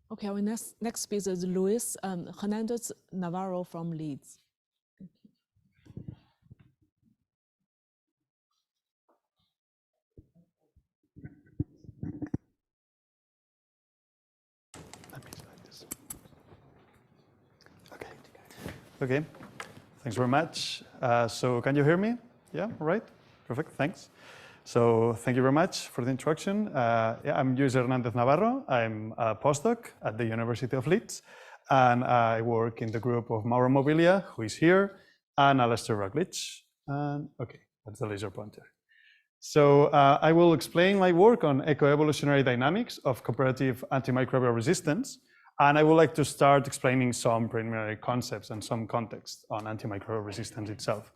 Okay, our next speaker is Lluís Hernández-Navarro from Leeds. Okay, thanks very much. So can you hear me? Yeah, all right, perfect, thanks. So thank you very much for the introduction. Yeah, I'm Lluís Hernández-Navarro. I'm a postdoc at the University of Leeds, and I work in the group of Mauro Mobilia, who is here, and Alastair Routledge. And okay, that's the laser pointer. So I will explain my work on eco-evolutionary dynamics of cooperative antimicrobial resistance. And I would like to start explaining some preliminary concepts and some context on antimicrobial resistance itself.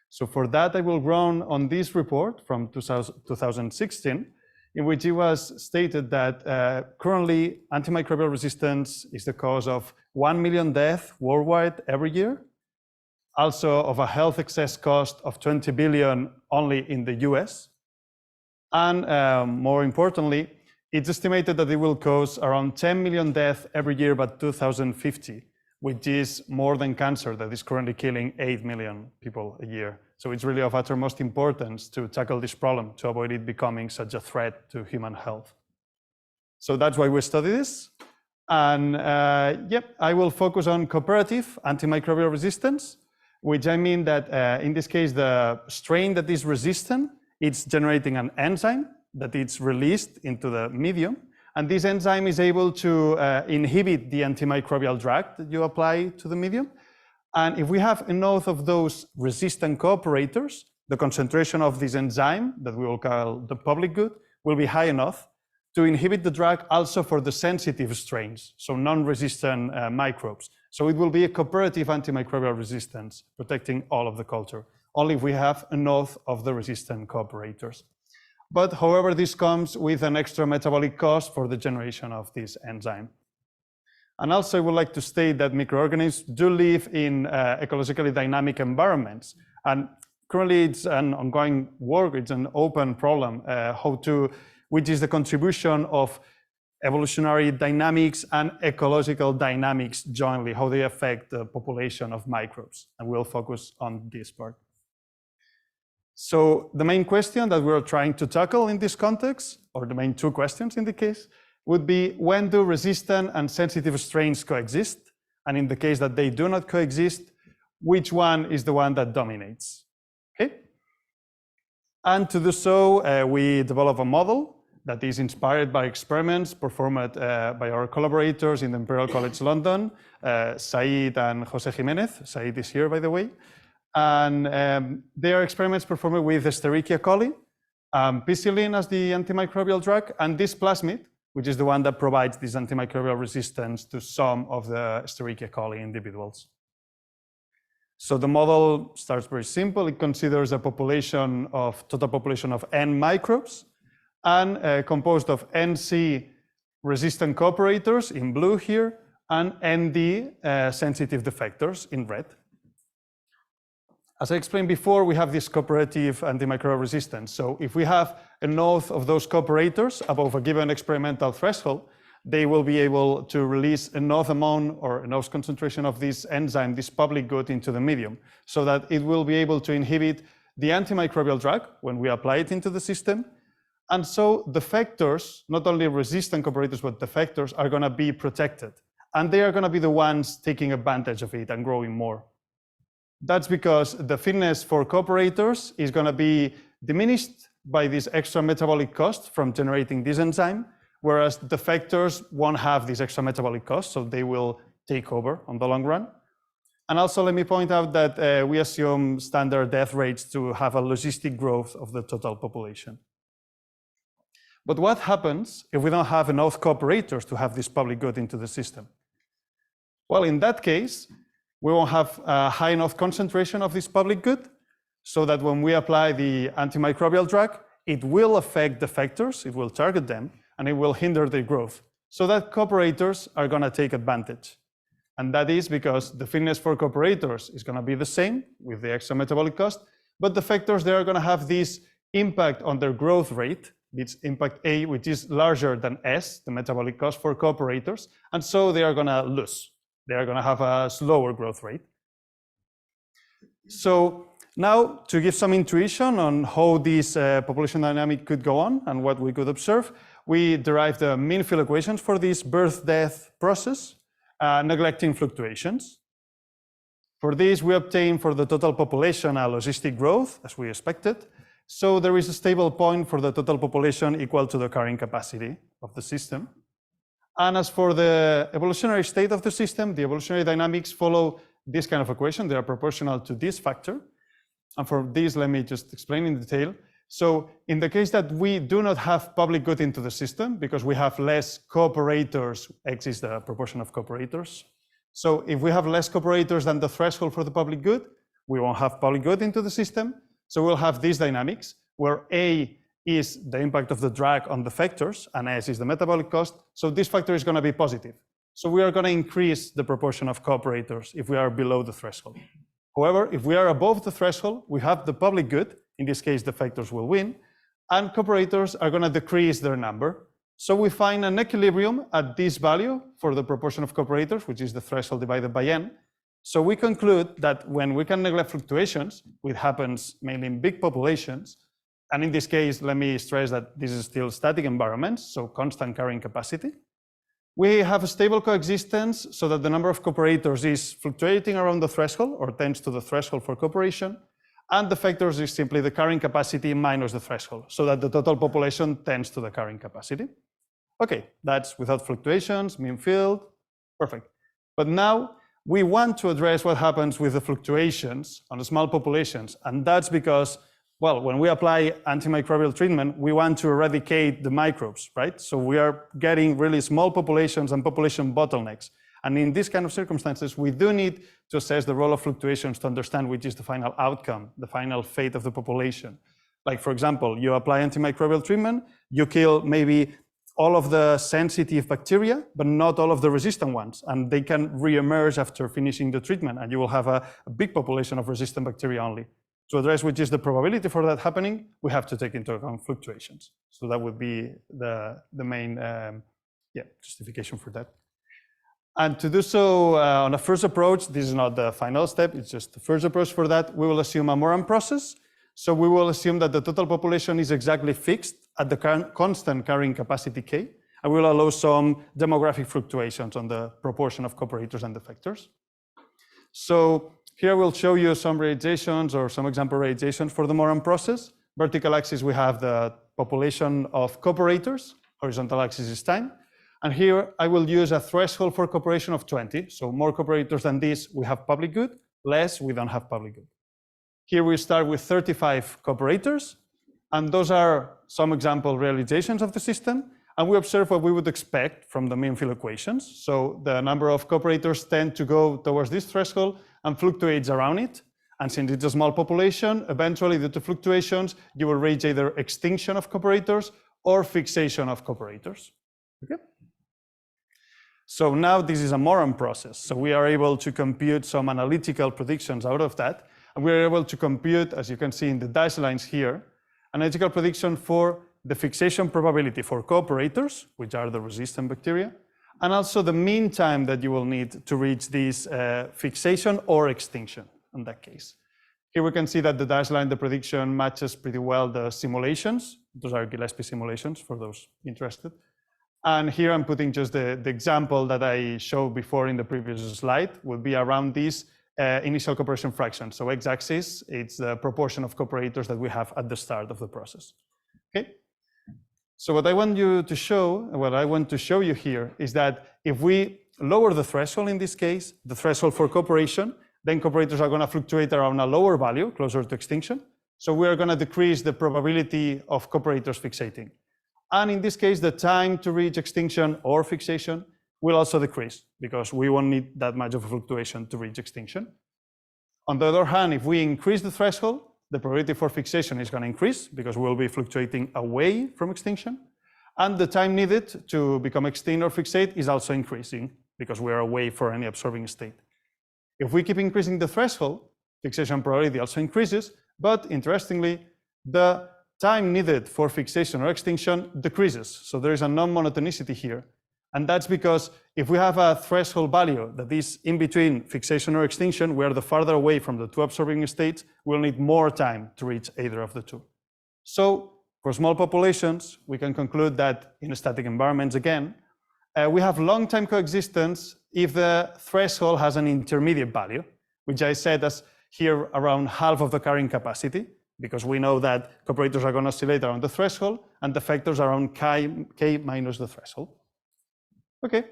So for that, I will run on this report from 2016, in which it was stated that currently antimicrobial resistance is the cause of 1 million deaths worldwide every year, also of a health excess cost of 20 billion only in the US, and more importantly, it's estimated that it will cause around 10 million deaths every year by 2050, which is more than cancer that is currently killing 8 million people a year. So it's really of uttermost importance to tackle this problem to avoid it becoming such a threat to human health. So that's why we study this. And yep, I will focus on cooperative antimicrobial resistance, which I mean that in this case, the strain that is resistant, it's generating an enzyme that it's released into the medium, and this enzyme is able to inhibit the antimicrobial drug that you apply to the medium. And if we have enough of those resistant cooperators, the concentration of this enzyme that we will call the public good will be high enough to inhibit the drug also for the sensitive strains, so non-resistant microbes. So it will be a cooperative antimicrobial resistance, protecting all of the culture, only if we have enough of the resistant cooperators. But however, this comes with an extra metabolic cost for the generation of this enzyme. And also I would like to state that microorganisms do live in ecologically dynamic environments. And currently it's an ongoing work, it's an open problem, which is the contribution of evolutionary dynamics and ecological dynamics jointly, how they affect the population of microbes. And we'll focus on this part. So the main question that we're trying to tackle in this context, or the main two questions in the case, would be when do resistant and sensitive strains coexist? And in the case that they do not coexist, which one is the one that dominates? Okay. And to do so, we develop a model that is inspired by experiments performed by our collaborators in the Imperial College London, Said and Jose Jimenez. Said is here, by the way. And they are experiments performed with Escherichia coli, penicillin as the antimicrobial drug, and this plasmid, which is the one that provides this antimicrobial resistance to some of the Escherichia coli individuals. So the model starts very simple. It considers a total population of N microbes, and composed of NC resistant cooperators in blue here, and ND sensitive defectors in red. As I explained before, we have this cooperative antimicrobial resistance. So if we have enough of those cooperators above a given experimental threshold, they will be able to release enough amount or enough concentration of this enzyme, this public good, into the medium, so that it will be able to inhibit the antimicrobial drug when we apply it into the system. And so defectors, not only resistant cooperators, but defectors are going to be protected. And they are going to be the ones taking advantage of it and growing more. That's because the fitness for cooperators is going to be diminished by this extra metabolic cost from generating this enzyme, whereas defectors won't have this extra metabolic cost, so they will take over on the long run. And also let me point out that we assume standard death rates to have a logistic growth of the total population. But what happens if we don't have enough cooperators to have this public good into the system? Well, in that case, we won't have a high enough concentration of this public good, so that when we apply the antimicrobial drug, it will affect defectors, it will target them, and it will hinder their growth. So that cooperators are going to take advantage. And that is because the fitness for cooperators is going to be the same with the extra metabolic cost, but defectors, they are going to have this impact on their growth rate this impact A, which is larger than S, the metabolic cost for cooperators, and so they are going to lose. They are going to have a slower growth rate. So now, to give some intuition on how this population dynamic could go on and what we could observe, we derived the mean field equations for this birth-death process, neglecting fluctuations. For this, we obtain for the total population a logistic growth, as we expected. So there is a stable point for the total population equal to the carrying capacity of the system. And as for the evolutionary state of the system, the evolutionary dynamics follow this kind of equation. They are proportional to this factor. And for this, let me just explain in detail. So in the case that we do not have public good into the system, because we have less cooperators, X is the proportion of cooperators. So if we have less cooperators than the threshold for the public good, we won't have public good into the system. So we'll have these dynamics where A is the impact of the drag on the factors and S is the metabolic cost. So this factor is going to be positive. So we are going to increase the proportion of cooperators if we are below the threshold. However, if we are above the threshold, we have the public good. In this case, the factors will win, and cooperators are going to decrease their number. So we find an equilibrium at this value for the proportion of cooperators, which is the threshold divided by n. So we conclude that when we can neglect fluctuations, which happens mainly in big populations, and in this case, let me stress that this is still static environments, so constant carrying capacity. We have a stable coexistence so that the number of cooperators is fluctuating around the threshold or tends to the threshold for cooperation, and the factors is simply the carrying capacity minus the threshold, so that the total population tends to the carrying capacity. Okay, that's without fluctuations, mean field, perfect. But now we want to address what happens with the fluctuations on the small populations, and that's because, well, when we apply antimicrobial treatment, we want to eradicate the microbes, right? So we are getting really small populations and population bottlenecks. And in these kind of circumstances, we do need to assess the role of fluctuations to understand which is the final outcome, the final fate of the population. Like, for example, you apply antimicrobial treatment, you kill maybe all of the sensitive bacteria, but not all of the resistant ones. And they can re-emerge after finishing the treatment, and you will have a big population of resistant bacteria only. To address which is the probability for that happening, we have to take into account fluctuations. So that would be the main justification for that. And to do so on a first approach, this is not the final step, it's just the first approach for that, we will assume a MORON process. So we will assume that the total population is exactly fixed at the constant carrying capacity K, and we will allow some demographic fluctuations on the proportion of cooperators and effectors. So here we'll show you some realizations or some example realizations for the MORON process. Vertical axis, we have the population of cooperators, horizontal axis is time. And here I will use a threshold for cooperation of 20. So more cooperators than this, we have public good, less, we don't have public good. Here we start with 35 cooperators, and those are some example realizations of the system. And we observe what we would expect from the mean field equations. So the number of cooperators tend to go towards this threshold and fluctuates around it. And since it's a small population, eventually due to fluctuations, you will reach either extinction of cooperators or fixation of cooperators. Okay? So now this is a MORON process. So we are able to compute some analytical predictions out of that. And we are able to compute, as you can see in the dashed lines here, analytical prediction for the fixation probability for cooperators, which are the resistant bacteria, and also the mean time that you will need to reach this fixation or extinction in that case. Here we can see that the dashed line, the prediction matches pretty well the simulations. Those are Gillespie simulations for those interested. And here I'm putting just the example that I showed before in the previous slide, would be around this initial cooperation fraction. So x-axis, it's the proportion of cooperators that we have at the start of the process. Okay. So what I want to show you here is that if we lower the threshold in this case, the threshold for cooperation, then cooperators are going to fluctuate around a lower value, closer to extinction. So we are going to decrease the probability of cooperators fixating. And in this case, the time to reach extinction or fixation will also decrease because we won't need that much of a fluctuation to reach extinction. On the other hand, if we increase the threshold, the probability for fixation is going to increase because we'll be fluctuating away from extinction. And the time needed to become extinct or fixate is also increasing because we are away from any absorbing state. If we keep increasing the threshold, fixation probability also increases, but interestingly, the time needed for fixation or extinction decreases. So there is a non-monotonicity here. And that's because if we have a threshold value that is in between fixation or extinction, we are the farther away from the two absorbing states, we'll need more time to reach either of the two. So for small populations, we can conclude that in static environments again, we have long-time coexistence if the threshold has an intermediate value, which I said as here around half of the carrying capacity, because we know that cooperators are going to oscillate around the threshold and defectors around k minus the threshold. Okay,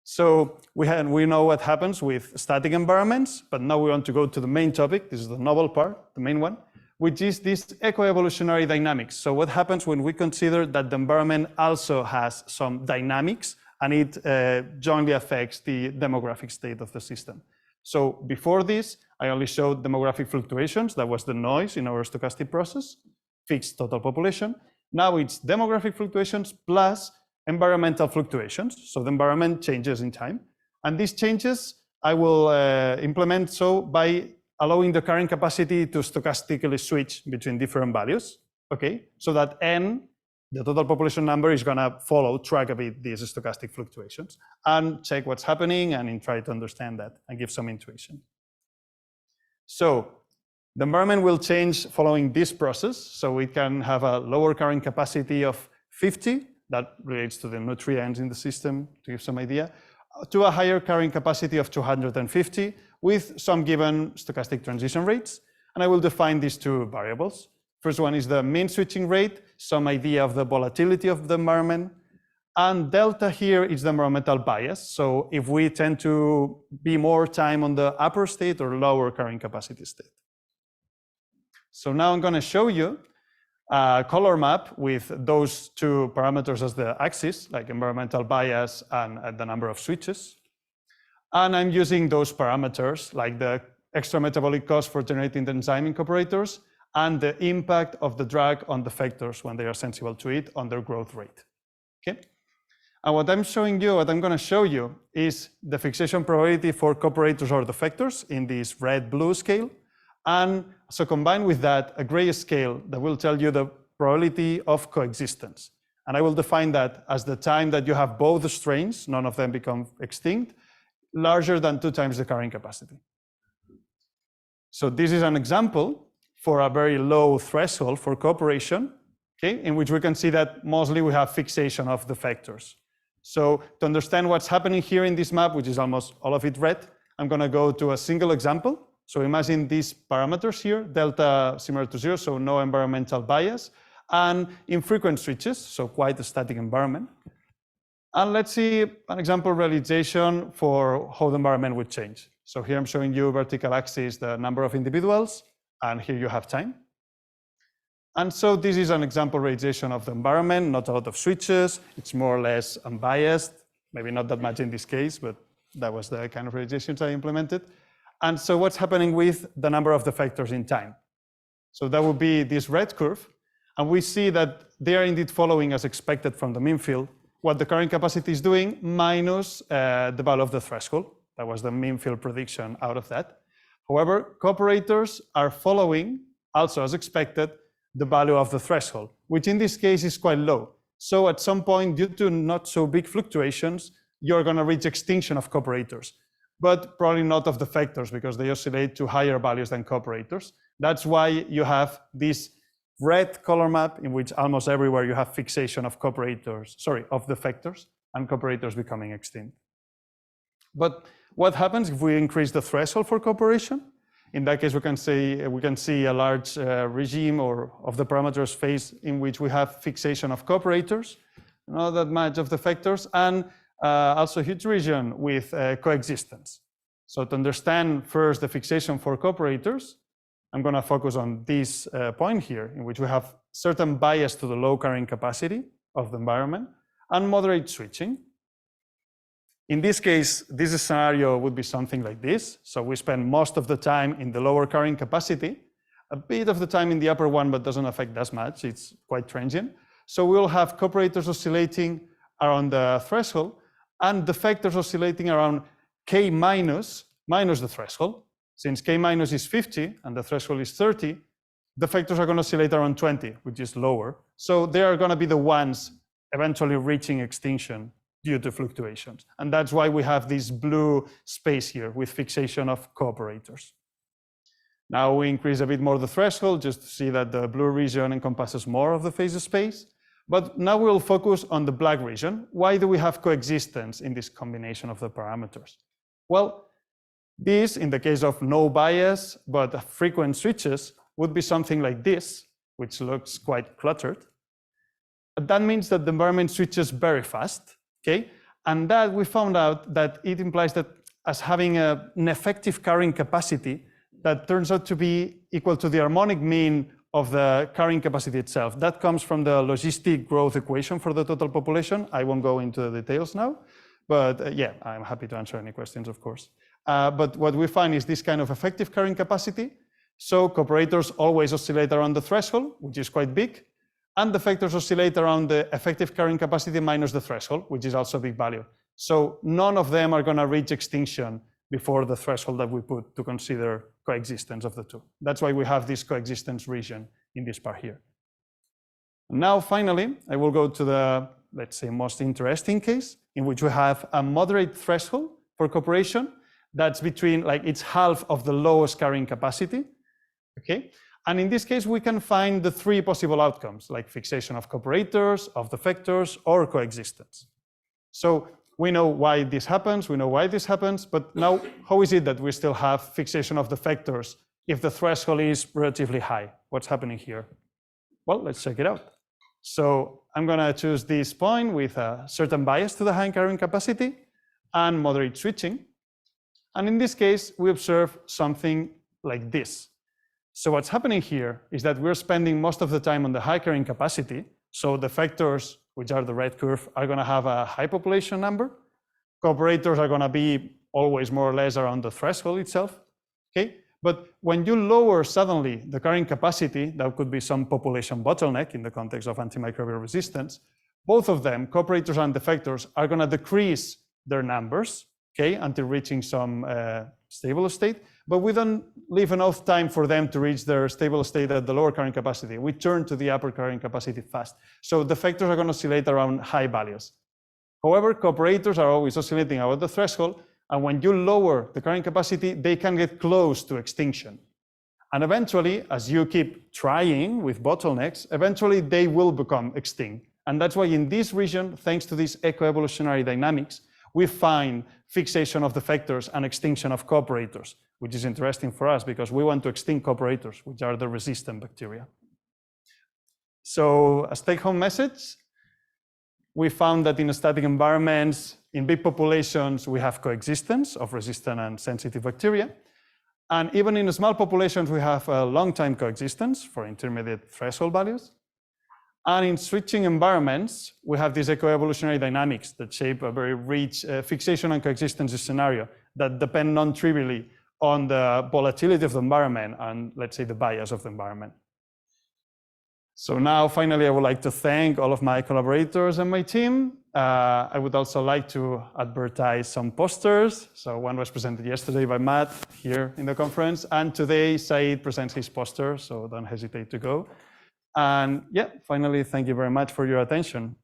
so we know what happens with static environments, but now we want to go to the main topic. This is the novel part, the main one, which is this eco-evolutionary dynamics. So what happens when we consider that the environment also has some dynamics and it jointly affects the demographic state of the system. So before this, I only showed demographic fluctuations. That was the noise in our stochastic process, fixed total population. Now it's demographic fluctuations plus environmental fluctuations. So the environment changes in time. And these changes I will implement so by allowing the carrying capacity to stochastically switch between different values, okay? So that n, the total population number, is gonna track a bit these stochastic fluctuations and check what's happening and try to understand that and give some intuition. So the environment will change following this process. So we can have a lower carrying capacity of 50, that relates to the nutrients in the system, to give some idea, to a higher carrying capacity of 250 with some given stochastic transition rates. And I will define these two variables. First one is the mean switching rate, some idea of the volatility of the environment. And delta here is the environmental bias. So if we tend to be more time on the upper state or lower carrying capacity state. So now I'm going to show you a color map with those two parameters as the axis, like environmental bias and the number of switches. And I'm using those parameters, like the extra metabolic cost for generating the enzyme in cooperators and the impact of the drug on the effectors when they are sensible to it on their growth rate. Okay? And what I'm going to show you is the fixation probability for cooperators or defectors in this red-blue scale. And so combined with that, a gray scale that will tell you the probability of coexistence. And I will define that as the time that you have both the strains, none of them become extinct, larger than 2 times the carrying capacity. So this is an example for a very low threshold for cooperation, okay, in which we can see that mostly we have fixation of the factors. So to understand what's happening here in this map, which is almost all of it red, I'm going to go to a single example. So imagine these parameters here, delta similar to 0, so no environmental bias, and infrequent switches, so quite a static environment. And let's see an example realization for how the environment would change. So here I'm showing you vertical axis, the number of individuals, and here you have time. And so this is an example realization of the environment, not a lot of switches, it's more or less unbiased, maybe not that much in this case, but that was the kind of realizations I implemented. And so what's happening with the number of defectors in time? So that would be this red curve. And we see that they are indeed following as expected from the mean field, what the carrying capacity is doing minus the value of the threshold. That was the mean field prediction out of that. However, cooperators are following, also as expected, the value of the threshold, which in this case is quite low. So at some point, due to not so big fluctuations, you're going to reach extinction of cooperators, but probably not of the factors because they oscillate to higher values than cooperators. That's why you have this red color map in which almost everywhere you have fixation of cooperators, of the factors and cooperators becoming extinct. But what happens if we increase the threshold for cooperation? In that case, we can see a large regime or of the parameters phase in which we have fixation of cooperators, not that much of the factors, and also a huge region with coexistence. So to understand first the fixation for cooperators, I'm going to focus on this point here, in which we have certain bias to the low carrying capacity of the environment and moderate switching. In this case, this scenario would be something like this. So we spend most of the time in the lower carrying capacity, a bit of the time in the upper one, but doesn't affect as much. It's quite transient. So we'll have cooperators oscillating around the threshold and the factors oscillating around K minus the threshold. Since K minus is 50 and the threshold is 30, the factors are going to oscillate around 20, which is lower. So they are going to be the ones eventually reaching extinction due to fluctuations. And that's why we have this blue space here with fixation of cooperators. Now we increase a bit more the threshold just to see that the blue region encompasses more of the phase space. But now we'll focus on the black region. Why do we have coexistence in this combination of the parameters? Well, this, in the case of no bias, but frequent switches, would be something like this, which looks quite cluttered. That means that the environment switches very fast, okay? And that we found out that it implies that as having an effective carrying capacity that turns out to be equal to the harmonic mean of the carrying capacity itself. That comes from the logistic growth equation for the total population. I won't go into the details now, but yeah, I'm happy to answer any questions, of course. But what we find is this kind of effective carrying capacity. So cooperators always oscillate around the threshold, which is quite big, and the factors oscillate around the effective carrying capacity minus the threshold, which is also a big value. So none of them are going to reach extinction before the threshold that we put to consider coexistence of the two. That's why we have this coexistence region in this part here. Now, finally, I will go to the, let's say, most interesting case in which we have a moderate threshold for cooperation that's between, like, it's half of the lowest carrying capacity, okay? And in this case, we can find the three possible outcomes, like fixation of cooperators, of the factors, or coexistence. So we know why this happens, but now how is it that we still have fixation of the factors if the threshold is relatively high? What's happening here? Well, let's check it out. So I'm gonna choose this point with a certain bias to the high carrying capacity and moderate switching. And in this case, we observe something like this. So what's happening here is that we're spending most of the time on the high carrying capacity. So the factors, which are the red curve, are going to have a high population number. Cooperators are going to be always more or less around the threshold itself. Okay? But when you lower suddenly the carrying capacity, that could be some population bottleneck in the context of antimicrobial resistance, both of them, cooperators and the factors, are going to decrease their numbers, okay, until reaching some stable state. But we don't leave enough time for them to reach their stable state at the lower carrying capacity. We turn to the upper carrying capacity fast. So the factors are going to oscillate around high values. However, cooperators are always oscillating about the threshold, and when you lower the carrying capacity, they can get close to extinction. And eventually, as you keep trying with bottlenecks, eventually they will become extinct. And that's why in this region, thanks to this eco-evolutionary dynamics, we find fixation of the factors and extinction of cooperators, which is interesting for us because we want to extinct cooperators, which are the resistant bacteria. So a take-home message, we found that in static environments, in big populations, we have coexistence of resistant and sensitive bacteria. And even in small populations, we have a long-time coexistence for intermediate threshold values. And in switching environments, we have these eco-evolutionary dynamics that shape a very rich fixation and coexistence scenario that depend non-trivially on the volatility of the environment and, let's say, the bias of the environment. So now, finally, I would like to thank all of my collaborators and my team. I would also like to advertise some posters. So one was presented yesterday by Matt here in the conference, and today Said presents his poster, so don't hesitate to go. And yeah, finally, thank you very much for your attention.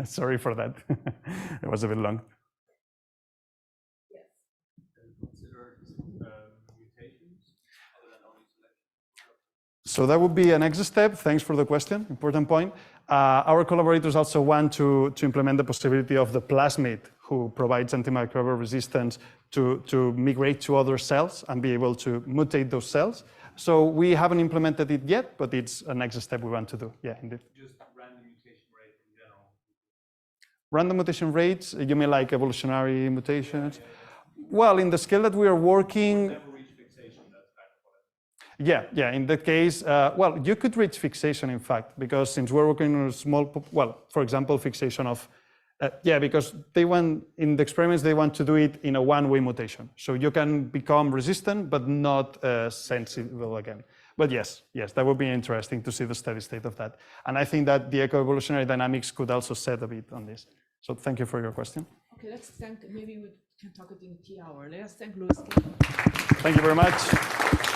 Sorry for that. It was a bit long. So that would be a next step. Thanks for the question, important point. Our collaborators also want to implement the possibility of the plasmid who provides antimicrobial resistance to migrate to other cells and be able to mutate those cells. So we haven't implemented it yet, but it's a next step we want to do. Yeah, indeed. Just random mutation rate in general. Random mutation rates, you mean like evolutionary mutations? Yeah. Well, in the scale that we are working, yeah, in that case, well, you could reach fixation, in fact, because since we're working on a small, well, for example, fixation of, yeah, because they want, in the experiments, they want to do it in a one-way mutation. So you can become resistant, but not sensible again. But yes, that would be interesting to see the steady state of that. And I think that the eco-evolutionary dynamics could also set a bit on this. So thank you for your question. Okay, let's thank, maybe we can talk it in T hour. Let's thank Lluís. Thank you very much.